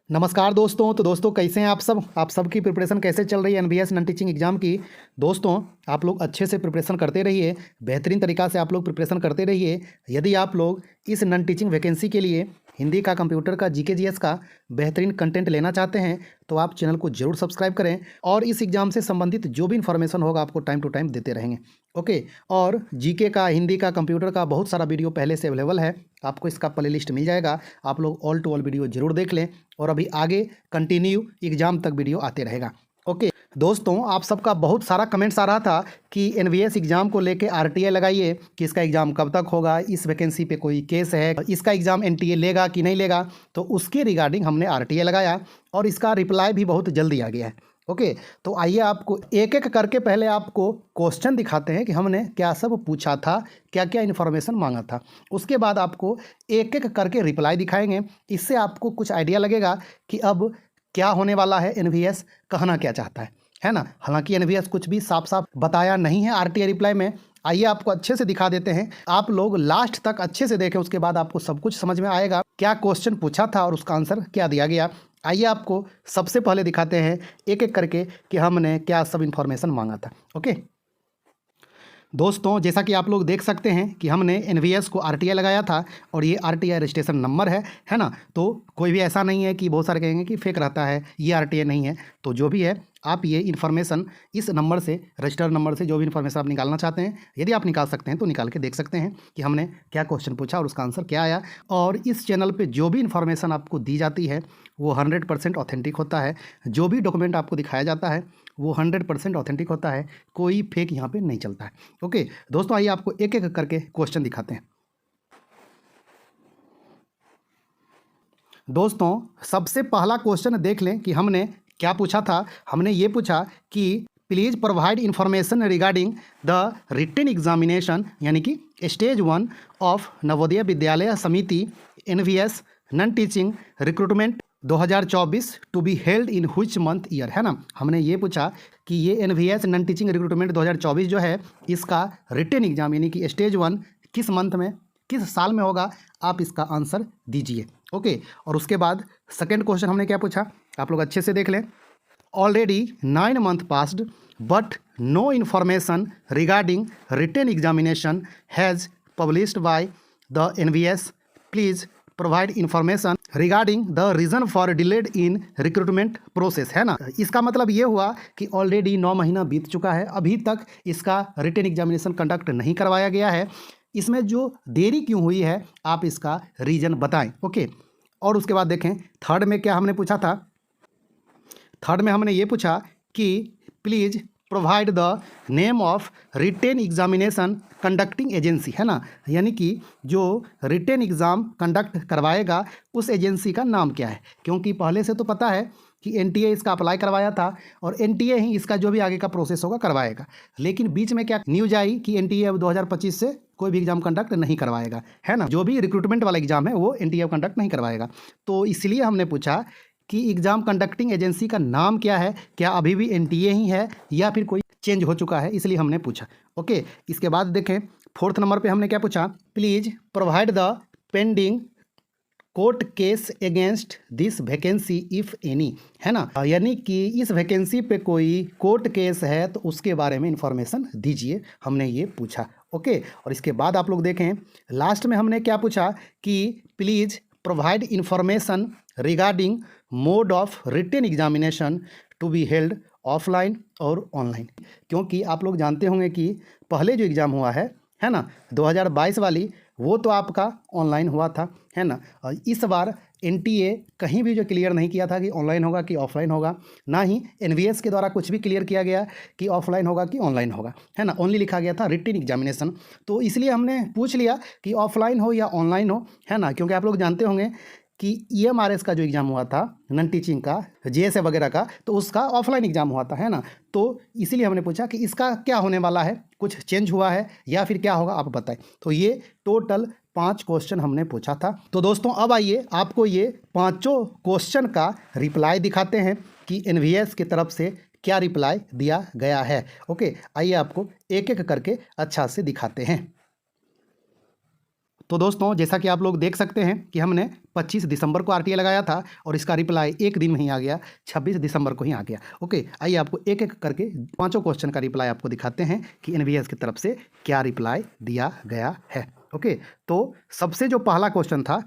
नमस्कार दोस्तों। तो दोस्तों कैसे हैं आप सब की प्रिपरेशन कैसे चल रही है एनवीएस नॉन टीचिंग एग्जाम की। दोस्तों आप लोग अच्छे से प्रिपरेशन करते रहिए, बेहतरीन तरीक़ा से आप लोग प्रिपरेशन करते रहिए। यदि आप लोग इस नॉन टीचिंग वैकेंसी के लिए हिंदी का, कंप्यूटर का, जीके जीएस का बेहतरीन कंटेंट लेना चाहते हैं तो आप चैनल को जरूर सब्सक्राइब करें और इस एग्ज़ाम से संबंधित जो भी इन्फॉर्मेशन होगा आपको टाइम टू टाइम देते रहेंगे। ओके। और जीके का, हिंदी का, कंप्यूटर का बहुत सारा वीडियो पहले से अवेलेबल है, आपको इसका प्लेलिस्ट मिल जाएगा। आप लोग ऑल टू ऑल वीडियो जरूर देख लें और अभी आगे कंटिन्यू एग्ज़ाम तक वीडियो आते रहेगा। ओके दोस्तों, आप सबका बहुत सारा कमेंट्स आ रहा था कि एनवीएस एग्ज़ाम को लेके आरटीआई लगाइए कि इसका एग्ज़ाम कब तक होगा, इस वैकेंसी पे कोई केस है, इसका एग्ज़ाम एनटीए लेगा कि नहीं लेगा। तो उसके रिगार्डिंग हमने आरटीआई लगाया और इसका रिप्लाई भी बहुत जल्दी आ गया है। ओके, तो आइए आपको एक एक करके पहले आपको क्वेश्चन दिखाते हैं कि हमने क्या सब पूछा था, क्या क्या इन्फॉर्मेशन मांगा था। उसके बाद आपको एक एक करके रिप्लाई दिखाएंगे। इससे आपको कुछ आइडिया लगेगा कि अब क्या होने वाला है, एनवीएस कहना क्या चाहता है ना। हालांकि एनवीएस कुछ भी साफ साफ बताया नहीं है आरटीआई रिप्लाई में। आइए आपको अच्छे से दिखा देते हैं, आप लोग लास्ट तक अच्छे से देखें, उसके बाद आपको सब कुछ समझ में आएगा क्या क्वेश्चन पूछा था और उसका आंसर क्या दिया गया। आइए आपको सबसे पहले दिखाते हैं एक एक करके कि हमने क्या सब इन्फॉर्मेशन मांगा था। ओके दोस्तों, जैसा कि आप लोग देख सकते हैं कि हमने एनवीएस को आरटीआई लगाया था और ये आरटीआई रजिस्ट्रेशन नंबर है ना। तो कोई भी ऐसा नहीं है कि बहुत सारे कहेंगे कि फेक रहता है, ये आरटीआई नहीं है। तो जो भी है आप ये इन्फॉर्मेशन इस नंबर से, रजिस्टर्ड नंबर से जो भी इन्फॉर्मेशन आप निकालना चाहते हैं, यदि आप निकाल सकते हैं तो निकाल के देख सकते हैं कि हमने क्या क्वेश्चन पूछा और उसका आंसर क्या आया। और इस चैनल पे जो भी इन्फॉर्मेशन आपको दी जाती है वो 100% ऑथेंटिक होता है। जो भी डॉक्यूमेंट आपको दिखाया जाता है वो 100% ऑथेंटिक होता है, कोई फेक यहाँ पे नहीं चलता है। ओके दोस्तों, आइए आपको एक एक करके क्वेश्चन दिखाते हैं। दोस्तों सबसे पहला क्वेश्चन देख लें कि हमने क्या पूछा था। हमने ये पूछा कि please provide information regarding the written examination, यानी कि stage 1 of Navodaya Vidyalaya Samiti NVS non teaching recruitment 2024 to be held in which month year, है ना। हमने ये पूछा कि ये एनवीएस नॉन टीचिंग रिक्रूटमेंट 2024 जो है, इसका रिटन एग्जाम यानी कि स्टेज 1 किस मंथ में, किस साल में होगा, आप इसका आंसर दीजिए। ओके, और उसके बाद सेकेंड क्वेश्चन हमने क्या पूछा, आप लोग अच्छे से देख लें। Already 9 months passed but no information regarding written examination has published by the NVS, please provide information regarding the reason for delayed in recruitment process, है ना। इसका मतलब ये हुआ कि ऑलरेडी 9 महीना बीत चुका है, अभी तक इसका रिटन एग्जामिनेशन कंडक्ट नहीं करवाया गया है। इसमें जो देरी क्यों हुई है आप इसका रीज़न बताएं। ओके, और उसके बाद देखें थर्ड में क्या हमने पूछा था। थर्ड में हमने ये पूछा कि please provide the name of written examination conducting agency, है ना। यानी कि जो रिटेन एग्ज़ाम कंडक्ट करवाएगा उस एजेंसी का नाम क्या है, क्योंकि पहले से तो पता है कि एनटीए इसका अप्लाई करवाया था और एनटीए ही इसका जो भी आगे का प्रोसेस होगा करवाएगा। लेकिन बीच में क्या न्यूज आई कि एनटीए अब 2025 से कोई भी एग्ज़ाम कंडक्ट नहीं करवाएगा, है ना। जो भी रिक्रूटमेंट वाला एग्ज़ाम है वो एनटीए कंडक्ट नहीं करवाएगा। तो इसलिए हमने पूछा कि एग्ज़ाम कंडक्टिंग एजेंसी का नाम क्या है, क्या अभी भी एनटीए ही है या फिर कोई चेंज हो चुका है, इसलिए हमने पूछा। ओके, इसके बाद देखें फोर्थ नंबर पे हमने क्या पूछा, please provide the pending court case against this vacancy if any, है ना। यानी कि इस वैकेंसी पे कोई कोर्ट केस है तो उसके बारे में इंफॉर्मेशन दीजिए, हमने ये पूछा। ओके, और इसके बाद आप लोग देखें लास्ट में हमने क्या पूछा कि please provide information regarding mode of written examination to be held offline और ऑनलाइन, क्योंकि आप लोग जानते होंगे कि पहले जो एग्ज़ाम हुआ है ना, 2022 वाली, वो तो आपका ऑनलाइन हुआ था, है ना। और इस बार एनटीए कहीं भी जो क्लियर नहीं किया था कि ऑनलाइन होगा कि ऑफलाइन होगा, ना ही एनवीएस के द्वारा कुछ भी क्लियर किया गया कि ऑफलाइन होगा कि ऑनलाइन होगा, है ना। ओनली लिखा गया था रिटन एग्जामिनेशन। तो इसलिए हमने पूछ लिया कि ऑफलाइन हो या ऑनलाइन हो, है ना, क्योंकि आप लोग जानते होंगे कि ईएमआरएस का जो एग्ज़ाम हुआ था नॉन टीचिंग का, जेएसए वगैरह का, तो उसका ऑफलाइन एग्ज़ाम हुआ था, है ना। तो इसीलिए हमने पूछा कि इसका क्या होने वाला है, कुछ चेंज हुआ है या फिर क्या होगा, आप बताएं। तो ये टोटल 5 क्वेश्चन हमने पूछा था। तो दोस्तों अब आइए आपको ये पाँचों क्वेश्चन का रिप्लाई दिखाते हैं कि एनवीएस की तरफ से क्या रिप्लाई दिया गया है। ओके, आइए आपको एक एक करके अच्छा से दिखाते हैं। तो दोस्तों जैसा कि आप लोग देख सकते हैं कि हमने 25 दिसंबर को आरटीआई लगाया था और इसका रिप्लाई एक दिन में ही आ गया, 26 दिसंबर को ही आ गया। ओके, आइए आपको एक एक करके पांचों क्वेश्चन का रिप्लाई आपको दिखाते हैं कि एनवीएस की तरफ से क्या रिप्लाई दिया गया है। ओके, तो सबसे जो पहला क्वेश्चन था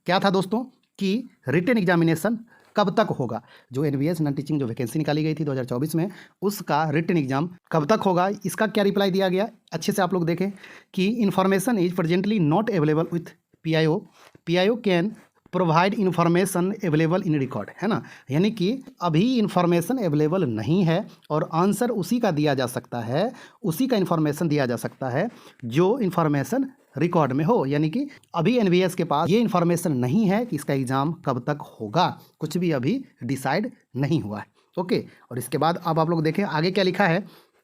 क्या था दोस्तों कि रिटन एग्जामिनेशन कब तक होगा। जो एनवीएस नॉन टीचिंग जो वैकेंसी निकाली गई थी 2024 में, उसका रिटन एग्जाम कब तक होगा, इसका क्या रिप्लाई दिया गया। अच्छे से आप लोग देखें कि information is presently not available with PIO, PIO can provide information available in record, है ना। यानी कि अभी इन्फॉर्मेशन अवेलेबल नहीं है और आंसर उसी का दिया जा सकता है, उसी का इन्फॉर्मेशन दिया जा सकता है जो इन्फॉर्मेशन रिकॉर्ड में हो। यानी कि अभी एनवीएस के पास ये इन्फॉर्मेशन नहीं है कि इसका एग्ज़ाम कब तक होगा, कुछ भी अभी डिसाइड नहीं हुआ है। ओके, और इसके बाद अब आप लोग देखें आगे क्या लिखा है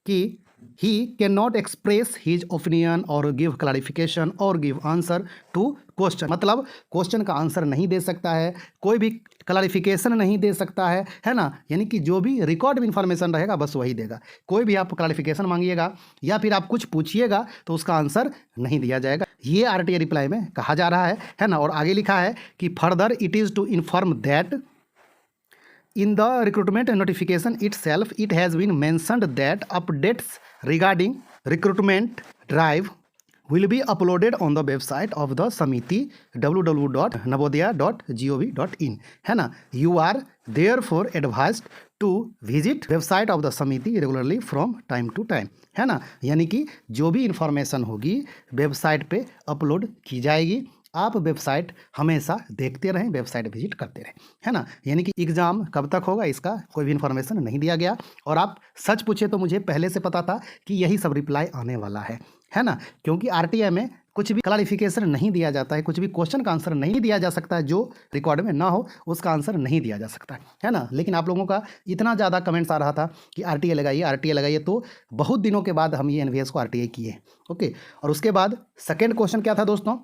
कि he can not express his opinion और गिव क्लैरिफिकेशन और गिव आंसर टू क्वेश्चन, मतलब क्वेश्चन का आंसर नहीं दे सकता है, कोई भी क्लैरिफिकेशन नहीं दे सकता है ना। यानी कि जो भी रिकॉर्ड में इंफॉर्मेशन रहेगा बस वही देगा, कोई भी आप क्लैरिफिकेशन मांगिएगा या फिर आप कुछ पूछिएगा तो उसका आंसर नहीं दिया जाएगा। ये आरटीआई रिप्लाई में कहा जा रहा है ना। और आगे लिखा है कि further it is to inform that in the recruitment notification itself it has been mentioned that updates regarding recruitment drive will be uploaded on the website of the samiti www.navodaya.gov.in, है ना। You are therefore advised to visit website of the samiti regularly from time to time, है ना। यानी कि जो भी information होगी website पे अपलोड की जाएगी, आप वेबसाइट हमेशा देखते रहें, वेबसाइट विजिट करते रहें, है ना। यानी कि एग्ज़ाम कब तक होगा इसका कोई भी इन्फॉर्मेशन नहीं दिया गया। और आप सच पूछे तो मुझे पहले से पता था कि यही सब रिप्लाई आने वाला है ना। क्योंकि आरटीआई में कुछ भी क्लैरिफिकेशन नहीं दिया जाता है, कुछ भी क्वेश्चन का आंसर नहीं दिया जा सकता है, जो रिकॉर्ड में ना हो उसका आंसर नहीं दिया जा सकता है ना। लेकिन आप लोगों का इतना ज़्यादा कमेंट्स आ रहा था कि आरटीआई लगाइए, तो बहुत दिनों के बाद हम ये एनवीएस को आरटीआई किए। ओके, और उसके बाद सेकेंड क्वेश्चन क्या था दोस्तों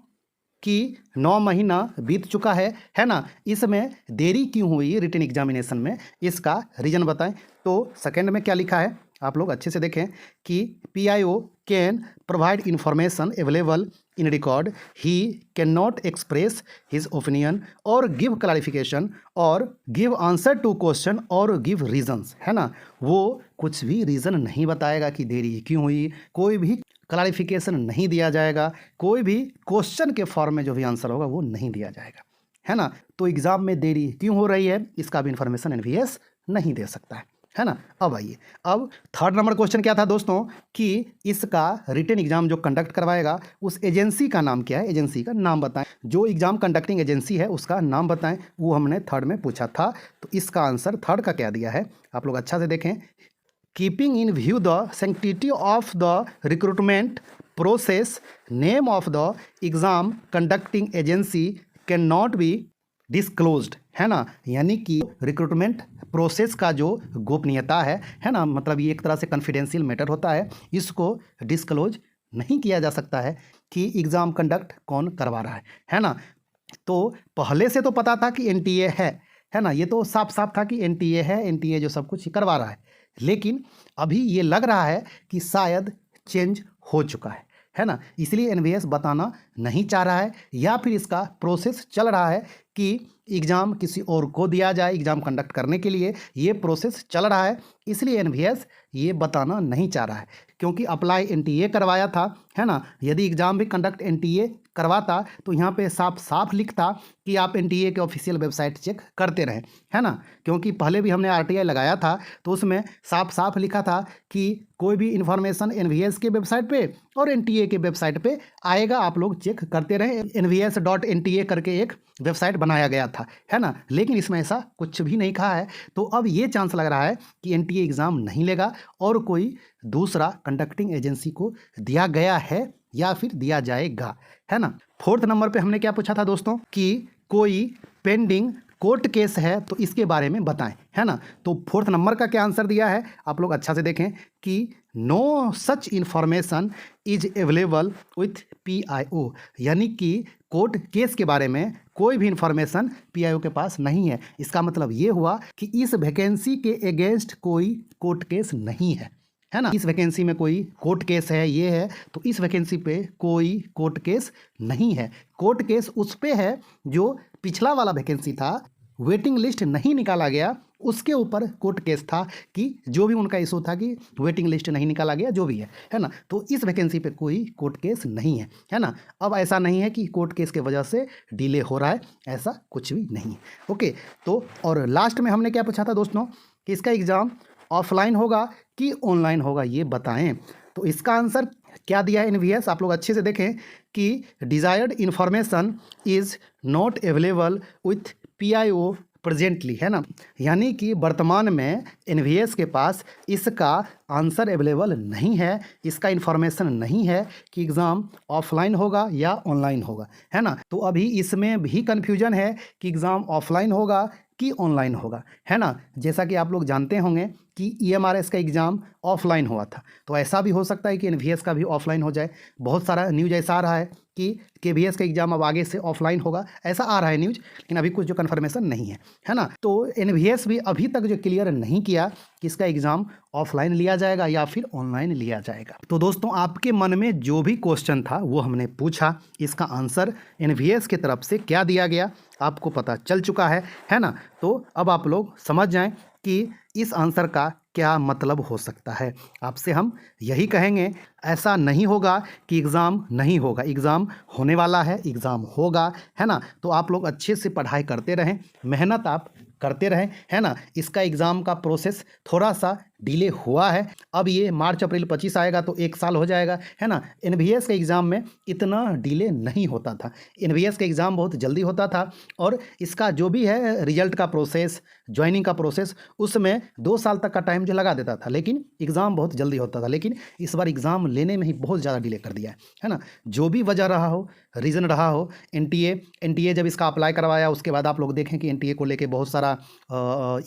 कि 9 महीना बीत चुका है ना, इसमें देरी क्यों हुई रिटन एग्जामिनेशन में, इसका रीज़न बताएं। तो सेकंड में क्या लिखा है आप लोग अच्छे से देखें कि PIO can provide information available in record, he can not express his opinion और गिव क्लैरिफिकेशन और गिव आंसर टू क्वेश्चन और गिव रीजंस, है ना। वो कुछ भी रीज़न नहीं बताएगा कि देरी क्यों हुई, कोई भी क्लैरिफिकेशन नहीं दिया जाएगा, कोई भी क्वेश्चन के फॉर्म में जो भी आंसर होगा वो नहीं दिया जाएगा, है ना। तो एग्ज़ाम में देरी क्यों हो रही है इसका भी इंफॉर्मेशन एनवीएस नहीं दे सकता है ना। अब आइए, अब थर्ड नंबर क्वेश्चन क्या था दोस्तों कि इसका रिटन एग्जाम जो कंडक्ट करवाएगा उस एजेंसी का नाम क्या है, एजेंसी का नाम बताएं। जो एग्जाम कंडक्टिंग एजेंसी है उसका नाम बताएं, वो हमने थर्ड में पूछा था। तो इसका आंसर थर्ड का क्या दिया है आप लोग अच्छा से देखें। Keeping in view the sanctity of the recruitment process, name of the exam conducting agency cannot be disclosed, है ना। यानी कि रिक्रूटमेंट प्रोसेस का जो गोपनीयता है ना, मतलब ये एक तरह से कॉन्फिडेंशियल मैटर होता है, इसको डिस्क्लोज नहीं किया जा सकता है कि एग्ज़ाम कंडक्ट कौन करवा रहा है ना। तो पहले से तो पता था कि एनटीए है ना, ये तो साफ साफ था कि एनटीए है, एनटीए जो सब कुछ करवा रहा है। लेकिन अभी ये लग रहा है कि शायद चेंज हो चुका है ना, इसलिए एनवीएस बताना नहीं चाह रहा है, या फिर इसका प्रोसेस चल रहा है कि एग्ज़ाम किसी और को दिया जाए एग्ज़ाम कंडक्ट करने के लिए, ये प्रोसेस चल रहा है, इसलिए एनवीएस ये बताना नहीं चाह रहा है। क्योंकि अप्लाई एनटीए करवाया था, है ना। यदि एग्ज़ाम भी कंडक्ट एनटीए करवाता तो यहाँ पे साफ साफ लिखता कि आप एनटीए के ऑफिशियल वेबसाइट चेक करते रहें, है ना। क्योंकि पहले भी हमने आरटीआई लगाया था तो उसमें साफ साफ लिखा था कि कोई भी इन्फॉर्मेशन एनवीएस के वेबसाइट पे और एनटीए के वेबसाइट पे आएगा, आप लोग चेक करते रहें। nvs.nta करके एक वेबसाइट बनाया गया था, है ना। लेकिन इसमें ऐसा कुछ भी नहीं कहा है। तो अब ये चांस लग रहा है कि एनटीए एग्ज़ाम नहीं लेगा और कोई दूसरा कंडक्टिंग एजेंसी को दिया गया है या फिर दिया जाएगा, है ना। फोर्थ नंबर पे हमने क्या पूछा था दोस्तों कि कोई पेंडिंग कोर्ट केस है तो इसके बारे में बताएं, है ना। तो फोर्थ नंबर का क्या आंसर दिया है आप लोग अच्छा से देखें कि no such information is available with PIO, यानी कि कोर्ट केस के बारे में कोई भी इंफॉर्मेशन पीआईओ के पास नहीं है। इसका मतलब ये हुआ कि इस वैकेंसी के अगेंस्ट कोई कोर्ट केस नहीं है, है ना। इस वैकेंसी में कोई कोर्ट केस है, ये है, तो इस वैकेंसी पे कोई कोर्ट केस नहीं है। कोर्ट केस उस पे है जो पिछला वाला वैकेंसी था, वेटिंग लिस्ट नहीं निकाला गया, उसके ऊपर कोर्ट केस था कि जो भी उनका इशू था कि वेटिंग लिस्ट नहीं निकाला गया, जो भी है ना। तो इस वैकेंसी पे कोई कोर्ट केस नहीं है ना। अब ऐसा नहीं है कि कोर्ट केस के वजह से डिले हो रहा है, ऐसा कुछ भी नहीं है। ओके, तो और लास्ट में हमने क्या पूछा था दोस्तों कि इसका एग्ज़ाम ऑफलाइन होगा कि ऑनलाइन होगा, ये बताएं। तो इसका आंसर क्या दिया है एनवीएस, आप लोग अच्छे से देखें कि desired information is not available with PIO presently, है ना। यानी कि वर्तमान में एनवीएस के पास इसका आंसर अवेलेबल नहीं है, इसका इन्फॉर्मेशन नहीं है कि एग्ज़ाम ऑफलाइन होगा या ऑनलाइन होगा, है ना। तो अभी इसमें भी कन्फ्यूजन है कि एग्ज़ाम ऑफलाइन होगा कि ऑनलाइन होगा, है ना। जैसा कि आप लोग जानते होंगे कि EMRS का एग्ज़ाम ऑफलाइन हुआ था, तो ऐसा भी हो सकता है कि NVS का भी ऑफलाइन हो जाए। बहुत सारा न्यूज़ ऐसा आ रहा है कि KVS का एग्ज़ाम अब आगे से ऑफलाइन होगा, ऐसा आ रहा है न्यूज़, लेकिन अभी कुछ जो कन्फर्मेशन नहीं है ना। तो NVS भी अभी तक जो क्लियर नहीं किया कि इसका एग्ज़ाम ऑफलाइन लिया जाएगा या फिर ऑनलाइन लिया जाएगा। तो दोस्तों आपके मन में जो भी क्वेश्चन था वो हमने पूछा, इसका आंसर NVS की तरफ से क्या दिया गया आपको पता चल चुका है ना। तो अब आप लोग समझ जाएं कि इस आंसर का क्या मतलब हो सकता है। आपसे हम यही कहेंगे, ऐसा नहीं होगा कि एग्ज़ाम नहीं होगा, एग्ज़ाम होने वाला है, एग्ज़ाम होगा, है ना। तो आप लोग अच्छे से पढ़ाई करते रहें, मेहनत आप करते रहें, है ना। इसका एग्ज़ाम का प्रोसेस थोड़ा सा डिले हुआ है, अब ये मार्च अप्रैल 25 आएगा तो 1 साल हो जाएगा, है ना। NVS के एग्ज़ाम में इतना डिले नहीं होता था, NVS का एग्ज़ाम बहुत जल्दी होता था और इसका जो भी है रिजल्ट का प्रोसेस, ज्वाइनिंग का प्रोसेस, उसमें 2 साल तक का टाइम जो लगा देता था, लेकिन एग्ज़ाम बहुत जल्दी होता था। लेकिन इस बार एग्ज़ाम लेने में ही बहुत ज़्यादा डिले कर दिया है ना। जो भी वजह रहा हो, रीज़न रहा हो, NTA जब इसका अप्लाई करवाया उसके बाद आप लोग देखें कि NTA को लेके बहुत सारा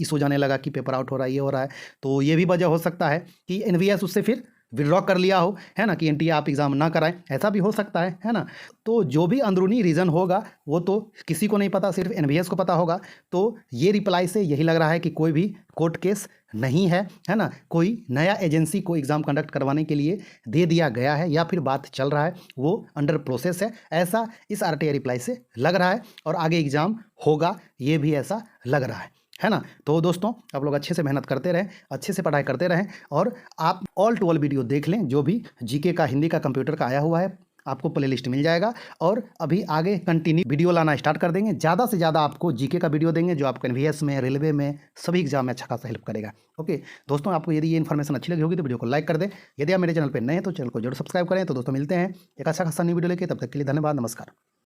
इशू जाने लगा कि पेपर आउट हो रहा है, ये हो रहा है। तो ये भी वजह हो सकता है कि NVS उससे फिर विड्रॉ कर लिया हो, है ना, कि NTA आप एग्ज़ाम ना कराएं, ऐसा भी हो सकता है ना। तो जो भी अंदरूनी रीज़न होगा वो तो किसी को नहीं पता, सिर्फ NVS को पता होगा। तो ये रिप्लाई से यही लग रहा है कि कोई भी कोर्ट केस नहीं है ना। कोई नया एजेंसी को एग्ज़ाम कंडक्ट करवाने के लिए दे दिया गया है या फिर बात चल रहा है, वो अंडर प्रोसेस है, ऐसा इस RTI रिप्लाई से लग रहा है। और आगे एग्ज़ाम होगा ये भी ऐसा लग रहा है ना। तो दोस्तों आप लोग अच्छे से मेहनत करते रहें, अच्छे से पढ़ाई करते रहें और आप ऑल टू ऑल वीडियो देख लें, जो भी GK का, हिंदी का, कंप्यूटर का आया हुआ है आपको प्लेलिस्ट मिल जाएगा। और अभी आगे कंटिन्यू वीडियो लाना स्टार्ट कर देंगे, ज़्यादा से ज़्यादा आपको GK का वीडियो देंगे जो आपको NVS में, रेलवे में, सभी एग्जाम में अच्छा खासा हेल्प करेगा। ओके दोस्तों, आपको यदि ये इन्फॉर्मेशन अच्छी लगी होगी तो वीडियो को लाइक कर दें। यदि आप मेरे चैनल पर नए हैं तो चैनल को जरूर सब्सक्राइब करें। तो दोस्तों मिलते हैं एक अच्छा खासा न्यू वीडियो लेके, तब तक के लिए धन्यवाद, नमस्कार।